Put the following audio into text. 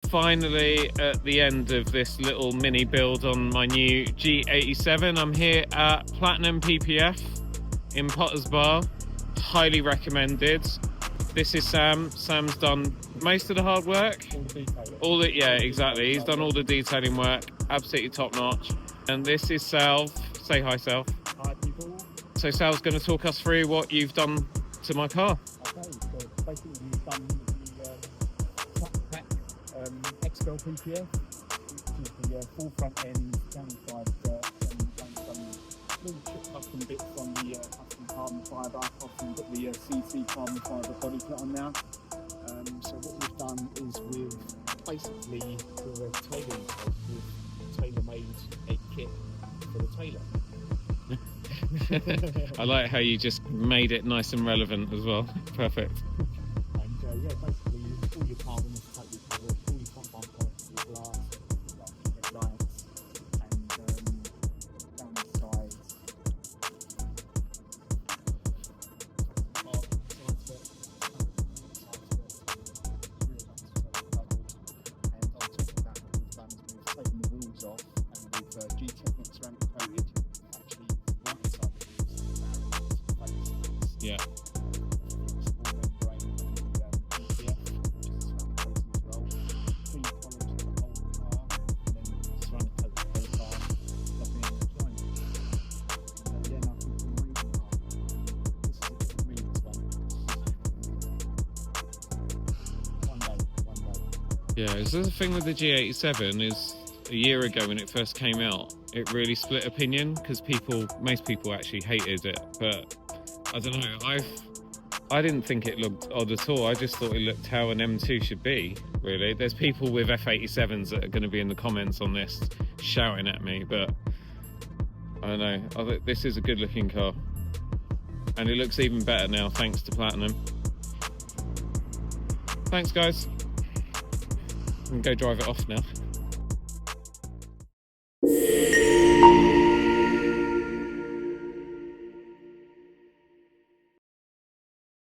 Finally at the end of this little mini build on my new G87. I'm here at Platinum PPF in Potters Bar. Highly recommended. This is Sam. Sam's done most of the hard work. Yeah, exactly. He's done all the detailing work. Absolutely top notch. And this is Salv. Say hi, Salv. Hi, people. So Sal's going to talk us through what you've done to my car. Okay, so basically we've done the Xpel PPF, which is the full front end, downside skirt, and some little chip custom bits on the custom carbon fibre. Obviously we've got the CC carbon fibre body kit on now. So what we've done is we've basically we're tailoring we've tailor-made a kit for the tailor. I like how you just made it nice and relevant as well. Perfect. And yeah, basically all your carbon is totally covered, all your front bumper, your glass, your lights, and down the sides. And on top of that, what we've done is we've taken the wheels off and we've G Techniq ceramic coated. Yeah. Yeah, this is the thing with the G87 is a year ago when it first came out, it really split opinion because most people actually hated it, but I don't know, I didn't think it looked odd at all. I just thought it looked how an M2 should be, really. There's people with F87s that are going to be in the comments on this shouting at me, but I don't know. I think this is a good looking car. And it looks even better now, thanks to Platinum. Thanks, guys. I can go drive it off now.